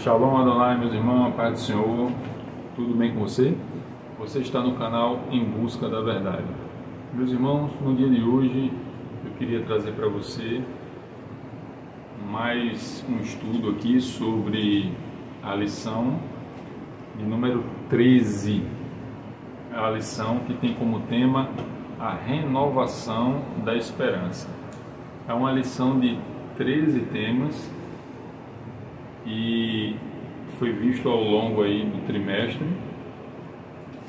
Shalom Adonai, meus irmãos, a paz do Senhor, tudo bem com você? Você está no canal Em Busca da Verdade. Meus irmãos, no dia de hoje eu queria trazer para você mais um estudo aqui sobre a lição de número 13, a lição que tem como tema a renovação da esperança. É uma lição de 13 temas e foi visto ao longo aí do trimestre,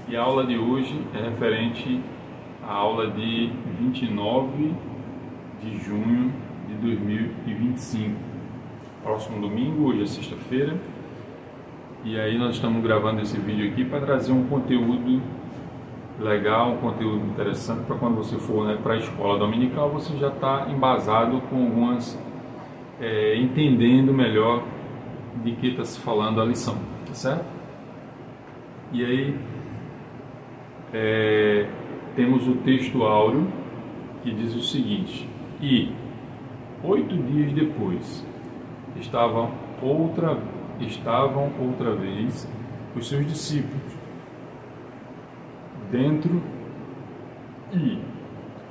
e a aula de hoje é referente à aula de 29 de junho de 2025, próximo domingo. Hoje é sexta-feira, e aí nós estamos gravando esse vídeo aqui para trazer um conteúdo legal, um conteúdo interessante para quando você for, para a escola dominical, você já está embasado com algumas, entendendo melhor de que está se falando a lição, tá certo? E aí temos o texto áureo que diz o seguinte: e 8 dias depois estavam outra vez os seus discípulos dentro e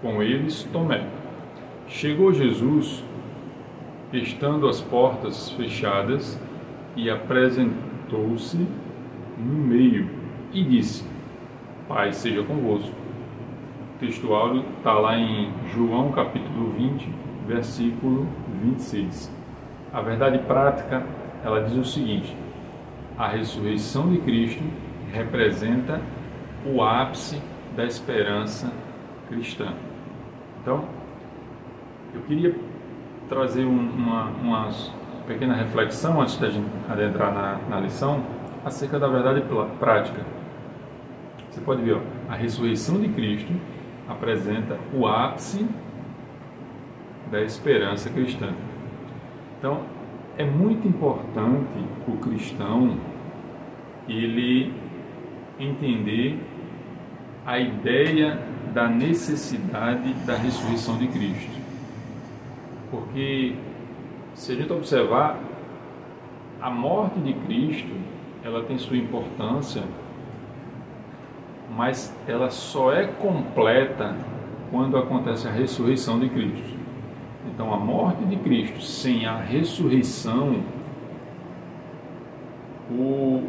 com eles Tomé. Chegou Jesus, estando as portas fechadas, e apresentou-se no meio e disse: Paz seja convosco. O texto áureo está lá em João capítulo 20, versículo 26. A verdade prática, ela diz o seguinte: a ressurreição de Cristo representa o ápice da esperança cristã. Então, eu queria trazer uma pequena reflexão antes da gente adentrar na lição acerca da verdade prática. Você pode ver, a ressurreição de Cristo apresenta o ápice da esperança cristã. Então, é muito importante o cristão ele entender a ideia da necessidade da ressurreição de Cristo. Porque, se a gente observar, a morte de Cristo, ela tem sua importância, mas ela só é completa quando acontece a ressurreição de Cristo. Então, a morte de Cristo sem a ressurreição,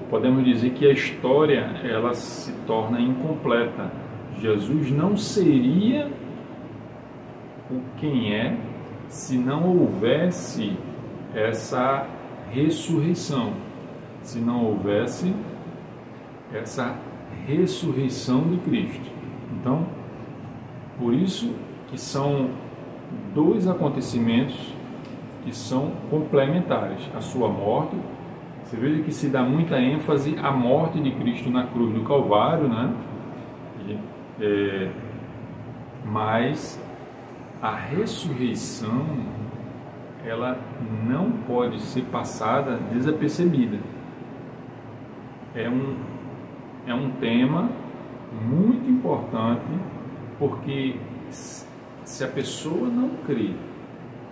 podemos dizer que a história ela se torna incompleta. Jesus não seria o quem é se não houvesse essa ressurreição, se não houvesse essa ressurreição de Cristo. Então, por isso que são dois acontecimentos que são complementares. A sua morte, você veja que se dá muita ênfase à morte de Cristo na cruz do Calvário, mas a ressurreição ela não pode ser passada desapercebida. É um tema muito importante, porque se a pessoa não crê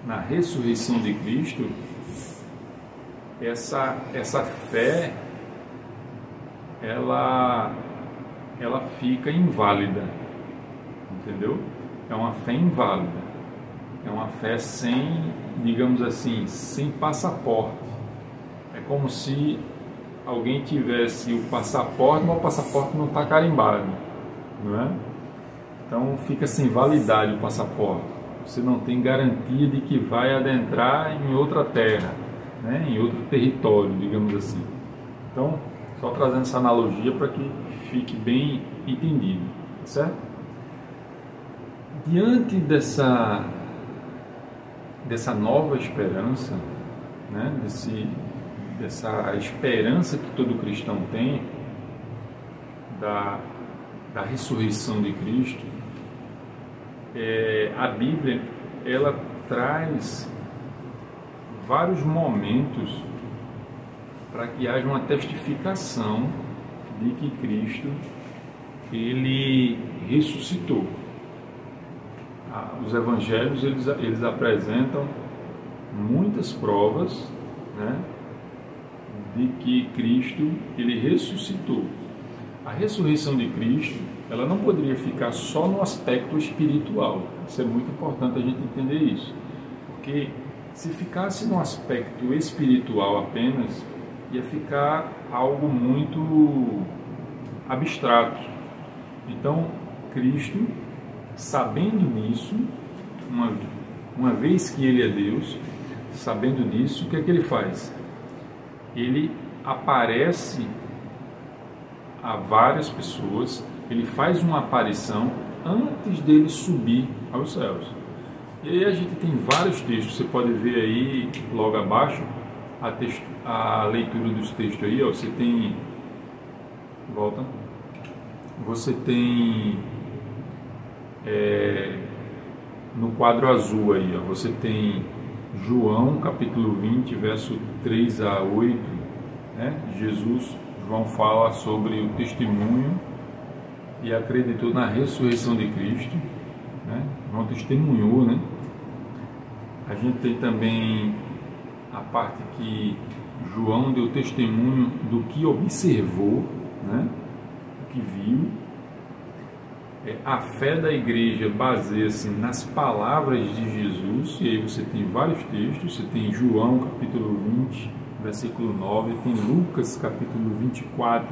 na ressurreição de Cristo, essa fé ela fica inválida, entendeu? É uma fé inválida, é uma fé sem, digamos assim, sem passaporte. É como se alguém tivesse o passaporte, mas o passaporte não está carimbado, não é? Então fica sem validade o passaporte. Você não tem garantia de que vai adentrar em outra terra, em outro território, digamos assim. Então, só trazendo essa analogia para que fique bem entendido, certo? Diante dessa nova esperança, dessa esperança que todo cristão tem da ressurreição de Cristo, a Bíblia ela traz vários momentos para que haja uma testificação de que Cristo ele ressuscitou. Os evangelhos eles apresentam muitas provas, de que Cristo, ele ressuscitou. A ressurreição de Cristo, ela não poderia ficar só no aspecto espiritual. Isso é muito importante a gente entender isso. Porque se ficasse no aspecto espiritual apenas, ia ficar algo muito abstrato. Então, Cristo, sabendo disso, uma vez que ele é Deus, sabendo disso, o que é que ele faz? Ele aparece a várias pessoas, ele faz uma aparição antes dele subir aos céus. E aí a gente tem vários textos, você pode ver aí logo abaixo a leitura dos textos aí, ó, você tem, volta, você tem no quadro azul aí, ó, você tem João capítulo 20, verso 3 a 8, né? João fala sobre o testemunho e acreditou na ressurreição de Cristo, né? João testemunhou, né? A gente tem também a parte que João deu testemunho do que observou, né? O que viu. A fé da igreja baseia-se nas palavras de Jesus, e aí você tem vários textos, você tem João capítulo 20, versículo 9, tem Lucas capítulo 24,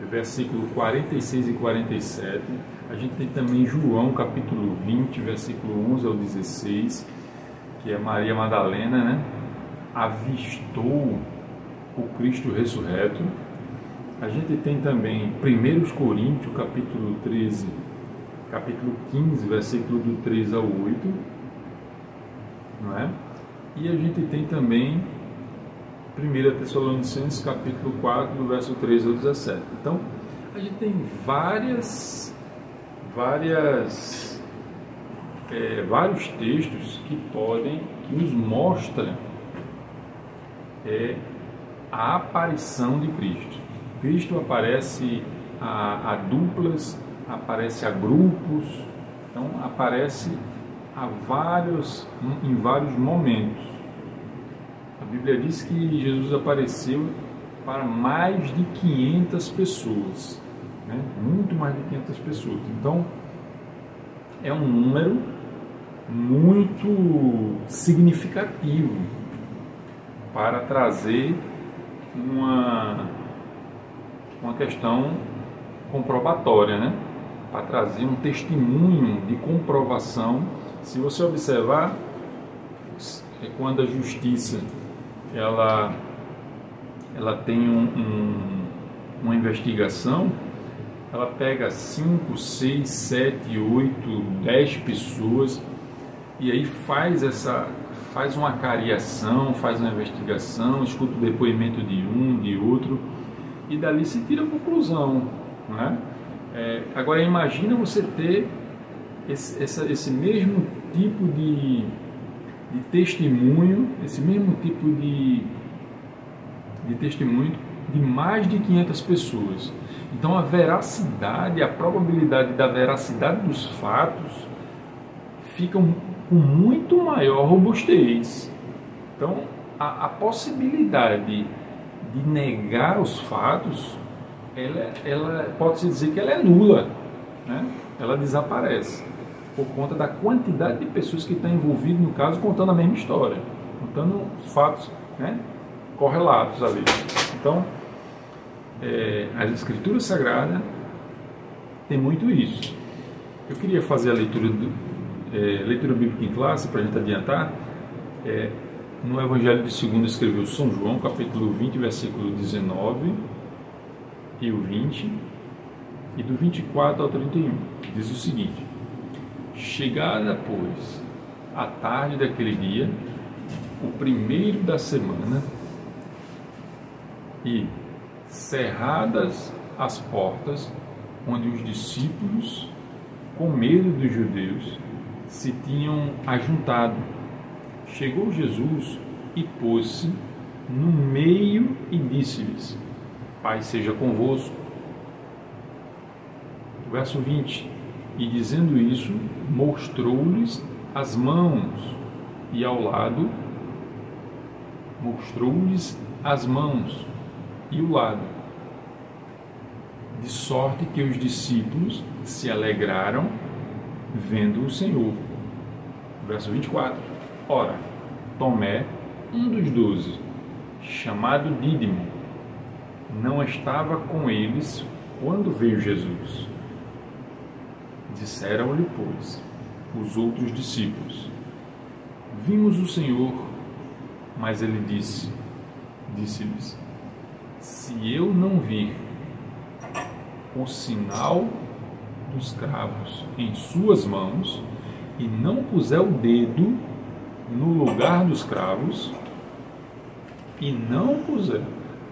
versículo 46 e 47, a gente tem também João capítulo 20, versículo 11 ao 16, que é Maria Madalena, né, avistou o Cristo ressurreto. A gente tem também 1 Coríntios, capítulo 13, capítulo 15, versículo do 3 ao 8, não é? E a gente tem também 1 Tessalonicenses, capítulo 4, do verso 13 ao 17. Então, a gente tem vários textos que nos mostram a aparição de Cristo. Cristo aparece a duplas, aparece a grupos, então aparece em vários momentos. A Bíblia diz que Jesus apareceu para mais de 500 pessoas, né? Muito mais de 500 pessoas. Então, é um número muito significativo para trazer uma questão comprobatória, né? Para trazer um testemunho de comprovação. Se você observar, é quando a justiça ela tem uma investigação, ela pega 5, 6, 7, 8, 10 pessoas e aí faz uma cariação, faz uma investigação, escuta o depoimento de um, de outro, e dali se tira a conclusão, né? Agora imagina você ter esse mesmo tipo de testemunho, esse mesmo tipo de testemunho de mais de 500 pessoas. Então a veracidade, a probabilidade da veracidade dos fatos ficam com muito maior robustez. Então a possibilidade de negar os fatos, ela pode-se dizer que ela é nula, né? Ela desaparece por conta da quantidade de pessoas que estão envolvidas no caso, contando a mesma história, contando fatos, né, correlatos ali. Então, as Escrituras Sagradas tem muito isso. Eu queria fazer a leitura bíblica em classe, para a gente adiantar. No Evangelho de segundo escreveu São João, capítulo 20, versículo 19 e o 20, e do 24 ao 31. Diz o seguinte: chegada, pois, a tarde daquele dia, o primeiro da semana, e cerradas as portas onde os discípulos, com medo dos judeus, se tinham ajuntado, chegou Jesus e pôs-se no meio e disse-lhes: Pai seja convosco. Verso 20: e dizendo isso, mostrou-lhes as mãos, e ao lado mostrou-lhes as mãos e o lado, de sorte que os discípulos se alegraram vendo o Senhor. Verso 24. Ora, Tomé, um dos 12, chamado Dídimo, não estava com eles quando veio Jesus. Disseram-lhe, pois, os outros discípulos: Vimos o Senhor. Mas ele disse-lhes: Se eu não vir o sinal dos cravos em suas mãos e não puser o dedo no lugar dos cravos e não puser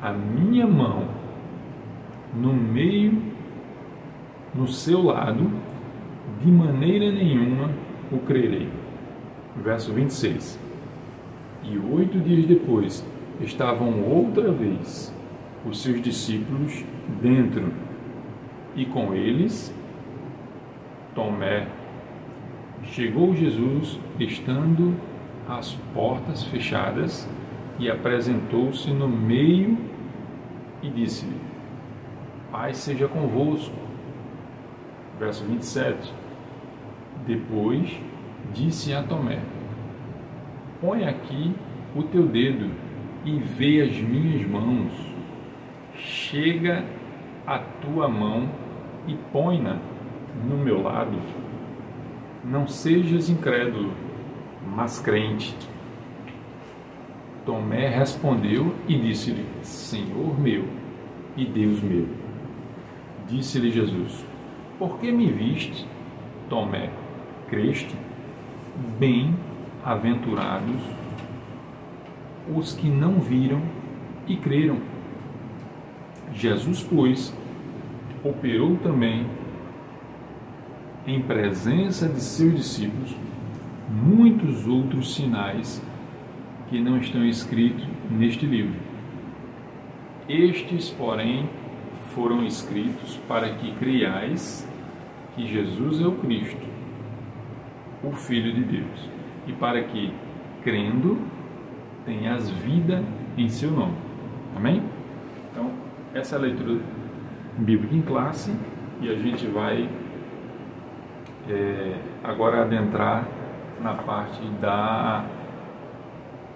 a minha mão no meio, no seu lado, de maneira nenhuma o crerei. Verso 26. E 8 dias depois estavam outra vez os seus discípulos dentro, e com eles Tomé. Chegou Jesus, estando as portas fechadas, e apresentou-se no meio e disse-lhe: Paz seja convosco. Verso 27. Depois disse a Tomé: Põe aqui o teu dedo e vê as minhas mãos. Chega a tua mão e põe-na no meu lado. Não sejas incrédulo, mas crente. Tomé respondeu e disse-lhe: Senhor meu e Deus meu. Disse-lhe Jesus: Por que me viste, Tomé? Creste? Bem-aventurados os que não viram e creram. Jesus, pois, operou também, em presença de seus discípulos, muitos outros sinais que não estão escritos neste livro. Estes, porém, foram escritos para que creiais que Jesus é o Cristo, o Filho de Deus, e para que, crendo, tenhas vida em seu nome. Amém? Então, essa é a leitura bíblica em classe, e a gente vai agora adentrar na parte da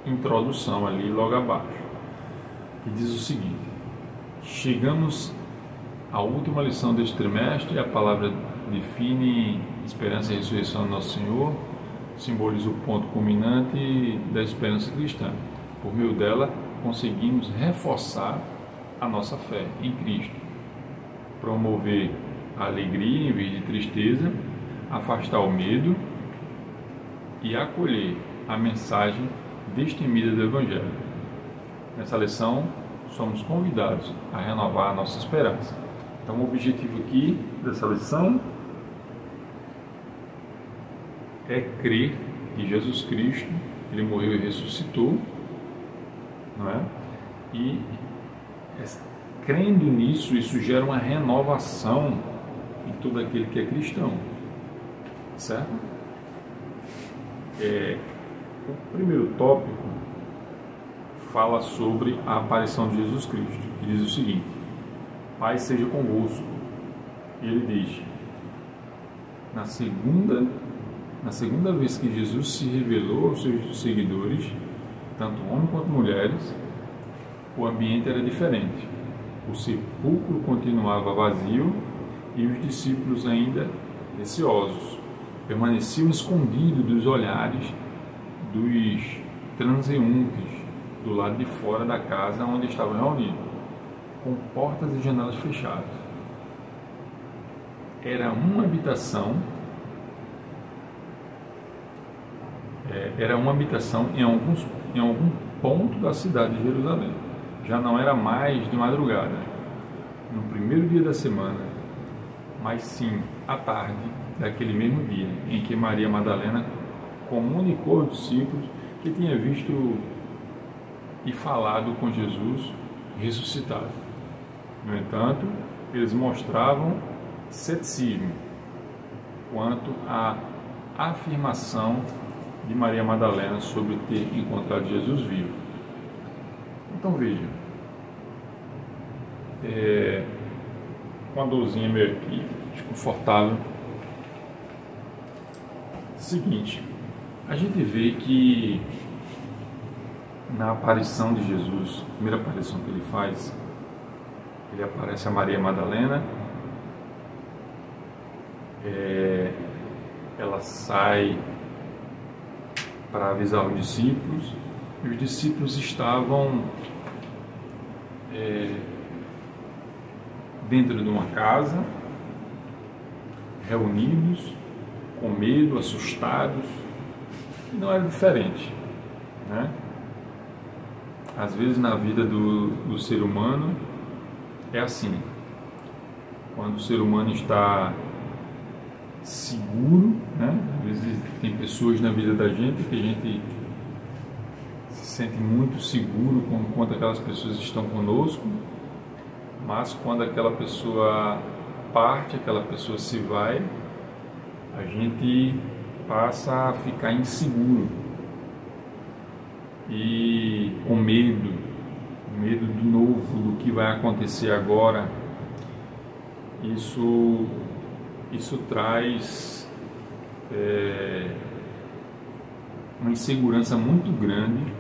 introdução ali logo abaixo, que diz o seguinte: chegamos à última lição deste trimestre. A palavra define esperança e ressurreição do nosso Senhor, simboliza o ponto culminante da esperança cristã. Por meio dela conseguimos reforçar a nossa fé em Cristo, promover a alegria em vez de tristeza, afastar o medo e acolher a mensagem destemida do Evangelho. Nessa lição, somos convidados a renovar a nossa esperança. Então, o objetivo aqui dessa lição é crer que Jesus Cristo, Ele morreu e ressuscitou, não é? E crendo nisso, isso gera uma renovação em todo aquele que é cristão, certo? O primeiro tópico fala sobre a aparição de Jesus Cristo, que diz o seguinte: Paz seja convosco. E ele diz: na segunda vez que Jesus se revelou aos seus seguidores, tanto homens quanto mulheres, o ambiente era diferente. O sepulcro continuava vazio e os discípulos ainda receosos permaneciam escondidos dos olhares dos transeuntes do lado de fora da casa onde estavam reunidos, com portas e janelas fechadas. Era uma habitação em algum ponto da cidade de Jerusalém. Já não era mais de madrugada, no primeiro dia da semana, mas sim à tarde daquele mesmo dia em que Maria Madalena comunicou aos discípulos que tinha visto e falado com Jesus ressuscitado. No entanto, eles mostravam ceticismo quanto à afirmação de Maria Madalena sobre ter encontrado Jesus vivo. Então veja, uma dorzinha meio aqui, desconfortável. Seguinte, a gente vê que na aparição de Jesus, a primeira aparição que ele faz, ele aparece a Maria Madalena, ela sai para avisar os discípulos, e os discípulos estavam dentro de uma casa, reunidos, com medo, assustados, e não era diferente, né? Às vezes na vida do ser humano é assim, quando o ser humano está seguro, né? Às vezes tem pessoas na vida da gente que a gente se sente muito seguro quando aquelas pessoas estão conosco, mas quando aquela pessoa parte, aquela pessoa se vai, a gente passa a ficar inseguro e com medo do novo, do que vai acontecer agora. Isso traz uma insegurança muito grande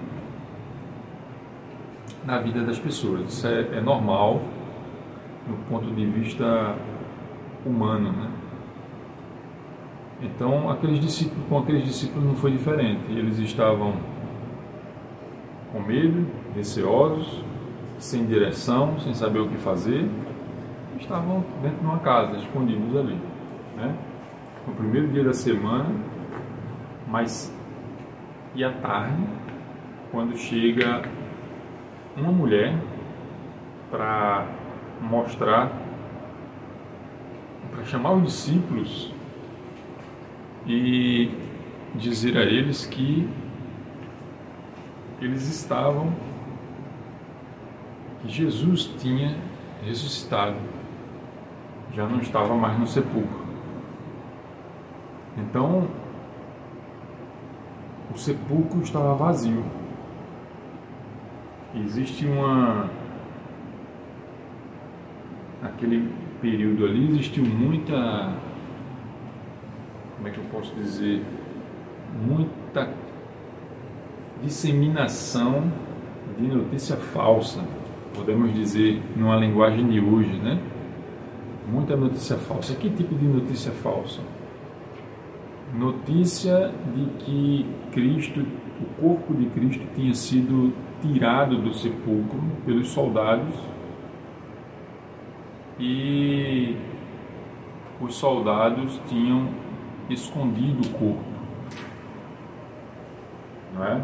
na vida das pessoas. Isso é normal do ponto de vista humano, né? Então, com aqueles discípulos não foi diferente. Eles estavam com medo, receosos, sem direção, sem saber o que fazer. Estavam dentro de uma casa, escondidos ali, né? No primeiro dia da semana, mas e à tarde, quando chega uma mulher para chamar os discípulos e dizer a eles que Jesus tinha ressuscitado, já não estava mais no sepulcro. Então, o sepulcro estava vazio. Existe naquele período ali existiu muita, como é que eu posso dizer, muita disseminação de notícia falsa, podemos dizer numa linguagem de hoje, né? Muita notícia falsa. Que tipo de notícia falsa? Notícia de que o corpo de Cristo tinha sido tirado do sepulcro pelos soldados e os soldados tinham escondido o corpo, não é?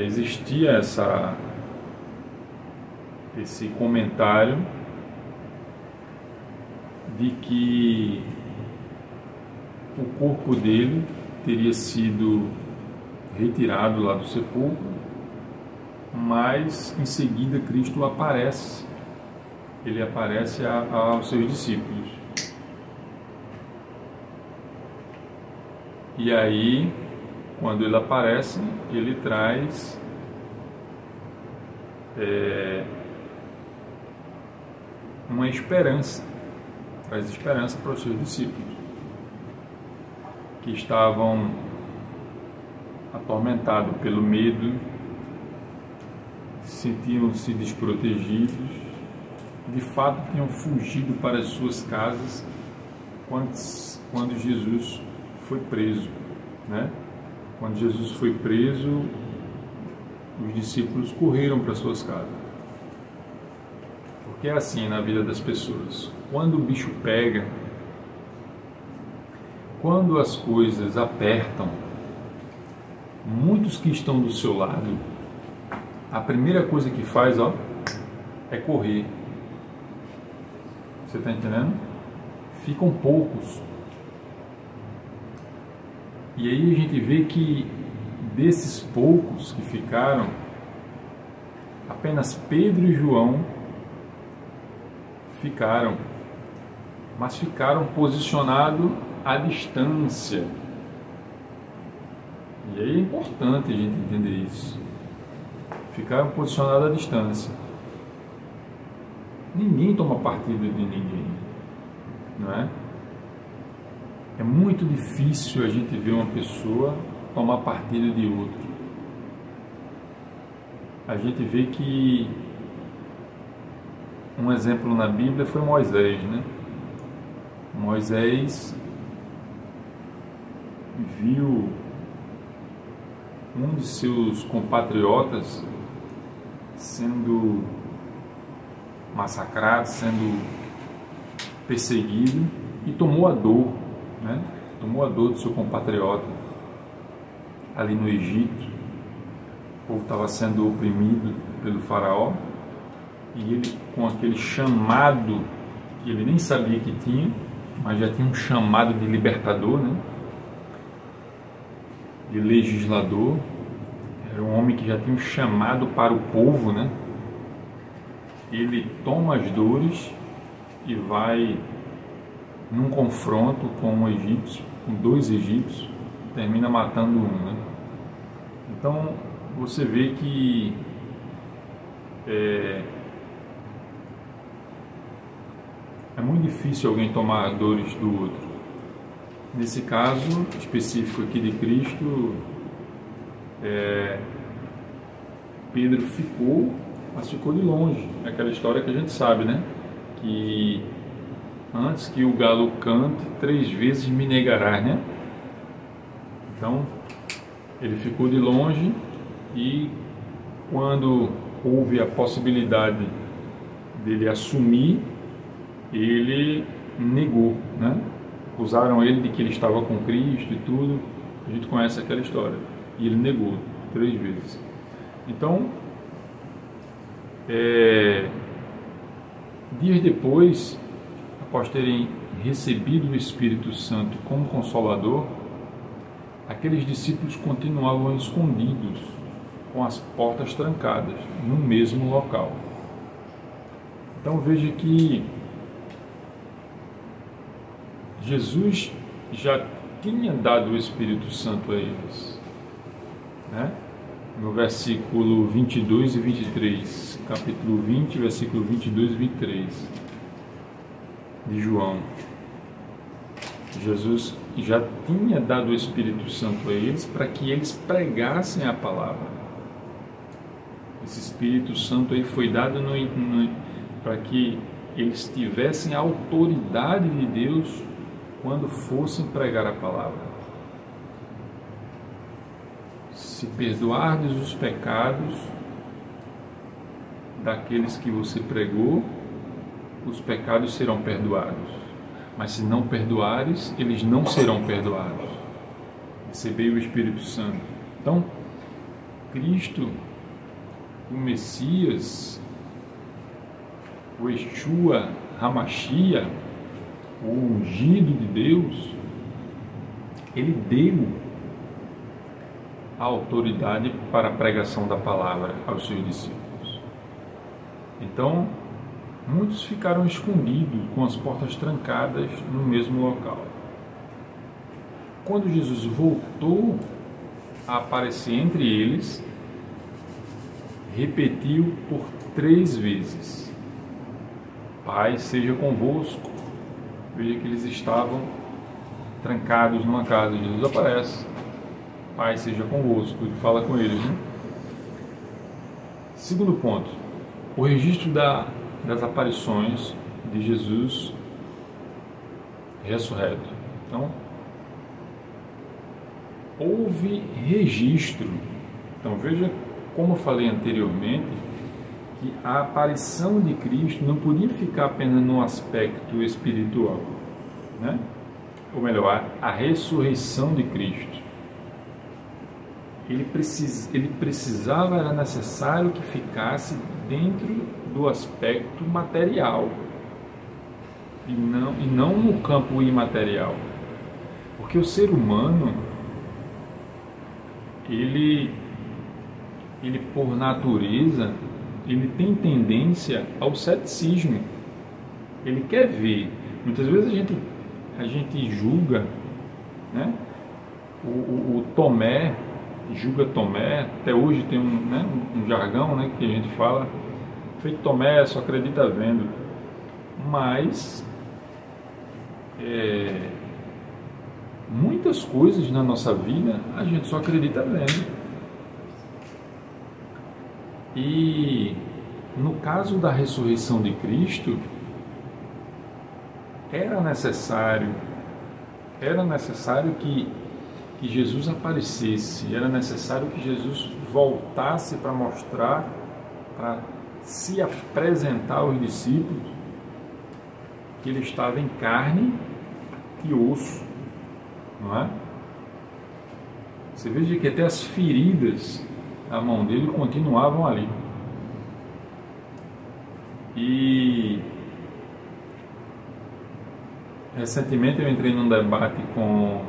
Existia esse comentário de que o corpo dele teria sido retirado lá do sepulcro, mas em seguida Cristo aparece. Ele aparece aos seus discípulos. E aí, quando ele aparece, ele traz uma esperança, traz esperança para os seus discípulos, que estavam atormentados pelo medo, sentiam-se desprotegidos, de fato tinham fugido para as suas casas quando Jesus foi preso, né? Quando Jesus foi preso, os discípulos correram para suas casas. Porque é assim na vida das pessoas. Quando o bicho pega, quando as coisas apertam, muitos que estão do seu lado, a primeira coisa que faz, é correr. Você está entendendo? Ficam poucos. E aí a gente vê que desses poucos que ficaram, apenas Pedro e João ficaram, mas ficaram posicionados à distância. E aí é importante a gente entender isso. ficaram posicionados à distância. Ninguém toma partido de ninguém, não é? É muito difícil a gente ver uma pessoa tomar partido de outro. A gente vê que um exemplo na Bíblia foi Moisés, né? Moisés viu um de seus compatriotas sendo massacrado, sendo perseguido, e tomou a dor, né? Tomou a dor do seu compatriota ali no Egito. O povo estava sendo oprimido pelo faraó, e ele, com aquele chamado que ele nem sabia que tinha, mas já tinha um chamado de libertador, né? De legislador. Era um homem que já tinha um chamado para o povo, né? Ele toma as dores e vai num confronto com um egípcio, com 2 egípcios, termina matando um, né? Então você vê que é muito difícil alguém tomar dores do outro. Nesse caso específico aqui de Cristo, Pedro ficou, mas ficou de longe. É aquela história que a gente sabe, né? Que antes que o galo cante, 3 vezes me negarás, né? Então, ele ficou de longe, e quando houve a possibilidade dele assumir, ele negou, né? Acusaram ele de que ele estava com Cristo e tudo. A gente conhece aquela história. E ele negou 3 vezes. Então, dias depois, após terem recebido o Espírito Santo como Consolador, aqueles discípulos continuavam escondidos, com as portas trancadas, no mesmo local. Então veja que Jesus já tinha dado o Espírito Santo a eles, né? No versículo 22 e 23, capítulo 20, versículo 22 e 23 de João. Jesus já tinha dado o Espírito Santo a eles para que eles pregassem a palavra. Esse Espírito Santo aí foi dado para que eles tivessem a autoridade de Deus quando fossem pregar a palavra. Se perdoardes os pecados daqueles que você pregou, os pecados serão perdoados. Mas se não perdoares, eles não serão perdoados. Recebei o Espírito Santo. Então, Cristo, o Messias, o Yeshua HaMashiach, o ungido de Deus, ele deu a autoridade para a pregação da palavra aos seus discípulos. Então, muitos ficaram escondidos, com as portas trancadas no mesmo local. Quando Jesus voltou a aparecer entre eles, repetiu por 3 vezes: Pai seja convosco. Veja que eles estavam trancados numa casa. Jesus aparece: Pai seja convosco. Ele fala com eles, né? Segundo ponto, o registro das aparições de Jesus ressurreto. Então, houve registro. Então, veja como eu falei anteriormente, que a aparição de Cristo não podia ficar apenas no aspecto espiritual, né? Ou melhor, a ressurreição de Cristo. Ele precisava, era necessário que ficasse dentro do aspecto material e não no campo imaterial, porque o ser humano ele por natureza ele tem tendência ao ceticismo. Ele quer ver. Muitas vezes a gente julga, né? O Tomé, julga Tomé. Até hoje tem um jargão, né, que a gente fala, feito Tomé, só acredita vendo. Mas muitas coisas na nossa vida a gente só acredita vendo. E no caso da ressurreição de Cristo, era necessário que Jesus aparecesse, era necessário que Jesus voltasse para mostrar, para se apresentar aos discípulos que ele estava em carne e osso, não é? Você veja que até as feridas da mão dele continuavam ali. E recentemente eu entrei num debate com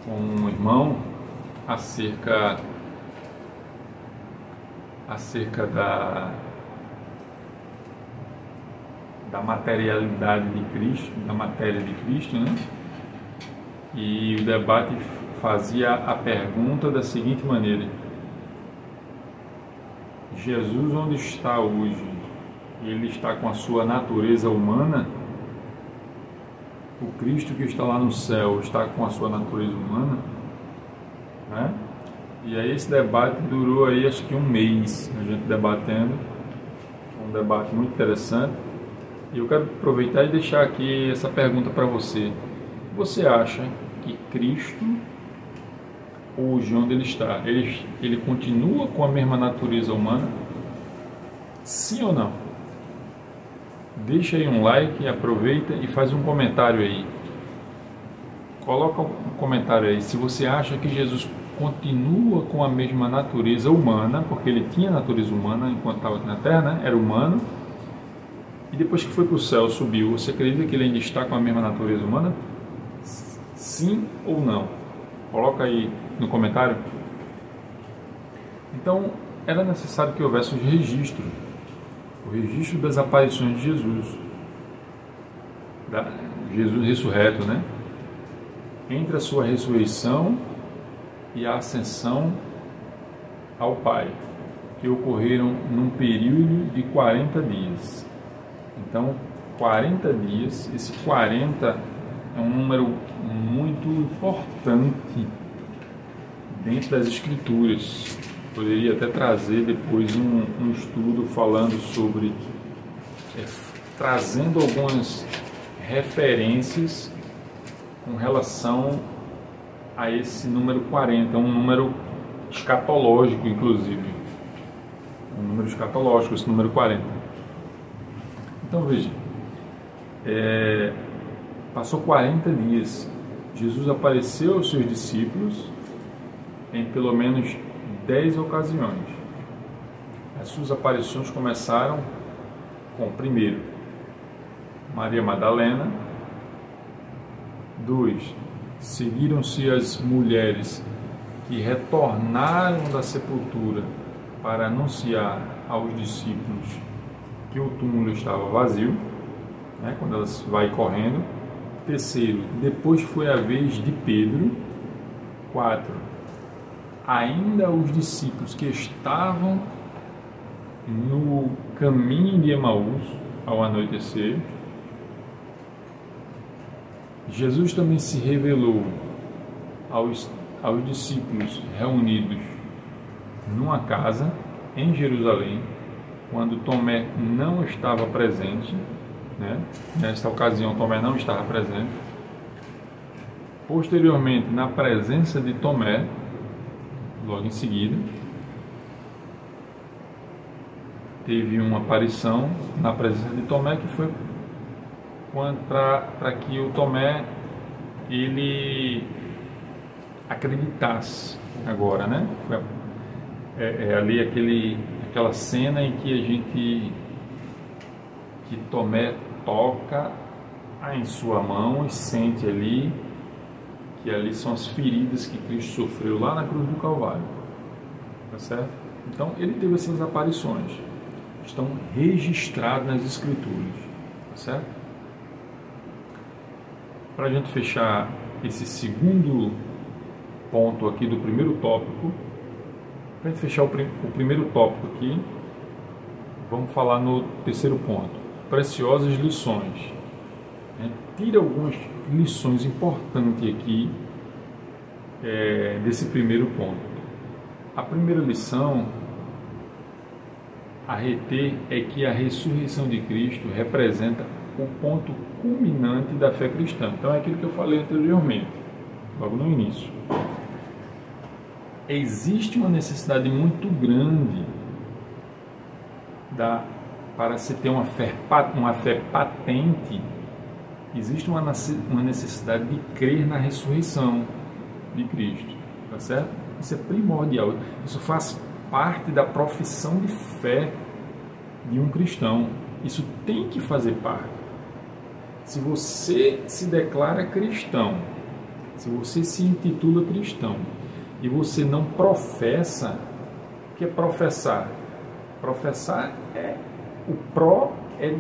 um irmão acerca da materialidade de Cristo, da matéria de Cristo, né? E o debate fazia a pergunta da seguinte maneira: Jesus, onde está hoje? Ele está com a sua natureza humana? O Cristo que está lá no céu está com a sua natureza humana? Né? E aí esse debate durou aí acho que um mês, a gente debatendo, um debate muito interessante. E eu quero aproveitar e deixar aqui essa pergunta para você. Você acha que Cristo, hoje onde ele está, ele continua com a mesma natureza humana? Sim ou não? Deixa aí um like, aproveita e faz um comentário aí. Coloca um comentário aí se você acha que Jesus continua com a mesma natureza humana, porque ele tinha natureza humana enquanto estava aqui na Terra, né? Era humano. E depois que foi para o céu, subiu, você acredita que ele ainda está com a mesma natureza humana? Sim ou não? Coloca aí no comentário. Então, era necessário que houvesse um registro, o registro das aparições de Jesus, Jesus ressurreto, né? Entre a sua ressurreição e a ascensão ao Pai, que ocorreram num período de 40 dias. Então, 40 dias, esse 40 é um número muito importante dentro das Escrituras. Poderia até trazer depois um estudo falando sobre, trazendo algumas referências com relação a esse número 40, um número escatológico, inclusive. Um número escatológico, esse número 40. Então, veja, passou 40 dias, Jesus apareceu aos seus discípulos em pelo menos 10 ocasiões. As suas aparições começaram com, primeiro, Maria Madalena. 2. Seguiram-se as mulheres que retornaram da sepultura para anunciar aos discípulos que o túmulo estava vazio, né, quando elas vai correndo. 3. Depois foi a vez de Pedro. 4. Ainda os discípulos que estavam no caminho de Emaús ao anoitecer. Jesus também se revelou aos discípulos reunidos numa casa em Jerusalém, quando Tomé não estava presente, né? Nesta ocasião Tomé não estava presente. Posteriormente, na presença de Tomé, logo em seguida, teve uma aparição na presença de Tomé, que foi para que o Tomé ele acreditasse agora, né? Ali aquela cena em que Tomé toca em sua mão e sente ali que ali são as feridas que Cristo sofreu lá na cruz do Calvário, tá certo? Então ele teve essas aparições, estão registradas nas Escrituras, tá certo? Para a gente fechar esse segundo ponto aqui do primeiro tópico. Para gente fechar o primeiro tópico aqui, vamos falar no terceiro ponto. Preciosas lições. Tira algumas lições importantes aqui desse primeiro ponto. A primeira lição a reter é que a ressurreição de Cristo representa o ponto culminante da fé cristã. Então é aquilo que eu falei anteriormente, logo no início. Existe uma necessidade muito grande para se ter uma fé patente. Existe uma necessidade de crer na ressurreição de Cristo, tá certo? Isso é primordial. Isso faz parte da profissão de fé de um cristão. Isso tem que fazer parte. Se você se declara cristão, se você se intitula cristão e você não professa, o que é professar? Professar é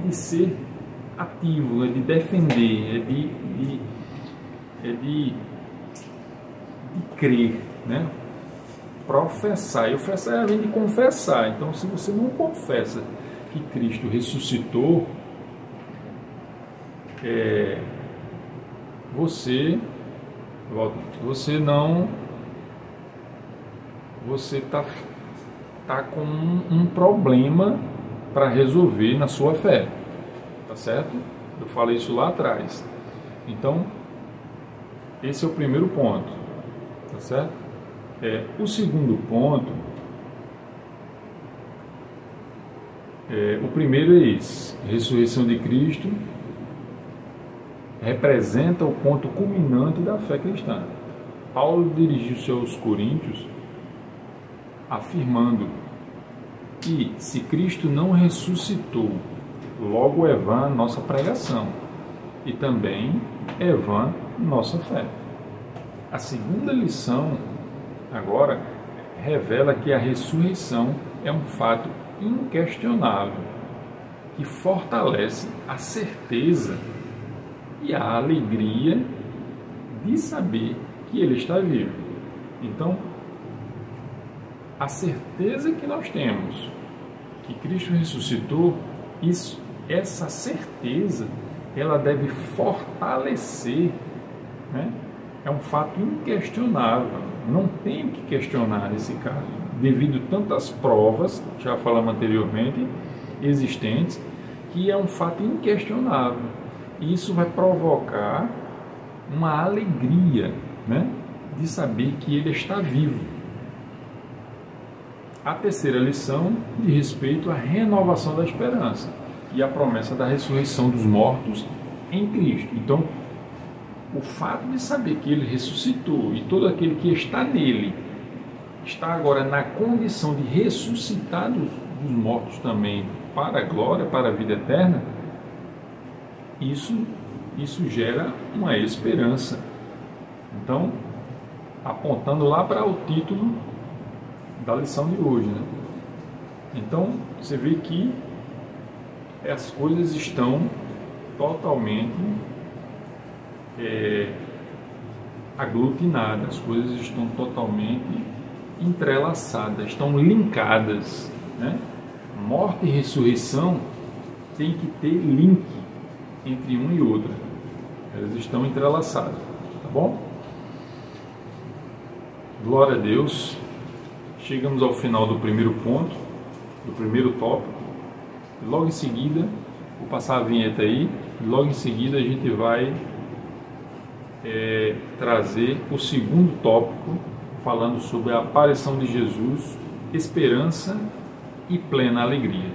de ser ativo, é de defender, é de crer, né? Professar. E professar vem de confessar. Então, se você não confessa que Cristo ressuscitou, você tá com um problema para resolver na sua fé, tá certo? Eu falei isso lá atrás. Então, esse é o primeiro ponto, tá certo? O segundo ponto, o primeiro é esse: a ressurreição de Cristo representa o ponto culminante da fé cristã. Paulo dirigiu-se aos Coríntios afirmando que se Cristo não ressuscitou, logo é vã nossa pregação e também é vã nossa fé. A segunda lição agora revela que a ressurreição é um fato inquestionável que fortalece a certeza e a alegria de saber que Ele está vivo. Então, a certeza que nós temos que Cristo ressuscitou, essa certeza, ela deve fortalecer, né? É um fato inquestionável, não tem que questionar nesse caso, devido a tantas provas, já falamos anteriormente, existentes, que é um fato inquestionável. E isso vai provocar uma alegria, né, de saber que Ele está vivo. A terceira lição diz respeito à renovação da esperança e à promessa da ressurreição dos mortos em Cristo. Então, o fato de saber que Ele ressuscitou e todo aquele que está nele está agora na condição de ressuscitar dos mortos também para a glória, para a vida eterna, isso gera uma esperança. Então, apontando lá para o título da lição de hoje, né? Então, você vê que as coisas estão totalmente aglutinadas, as coisas estão totalmente entrelaçadas, estão linkadas, né? Morte e ressurreição tem que ter link entre um e outro, elas estão entrelaçadas, tá bom? Glória a Deus. Chegamos ao final do primeiro ponto, do primeiro tópico. Logo em seguida, vou passar a vinheta aí, e logo em seguida a gente vai trazer o segundo tópico, falando sobre a aparição de Jesus, esperança e plena alegria.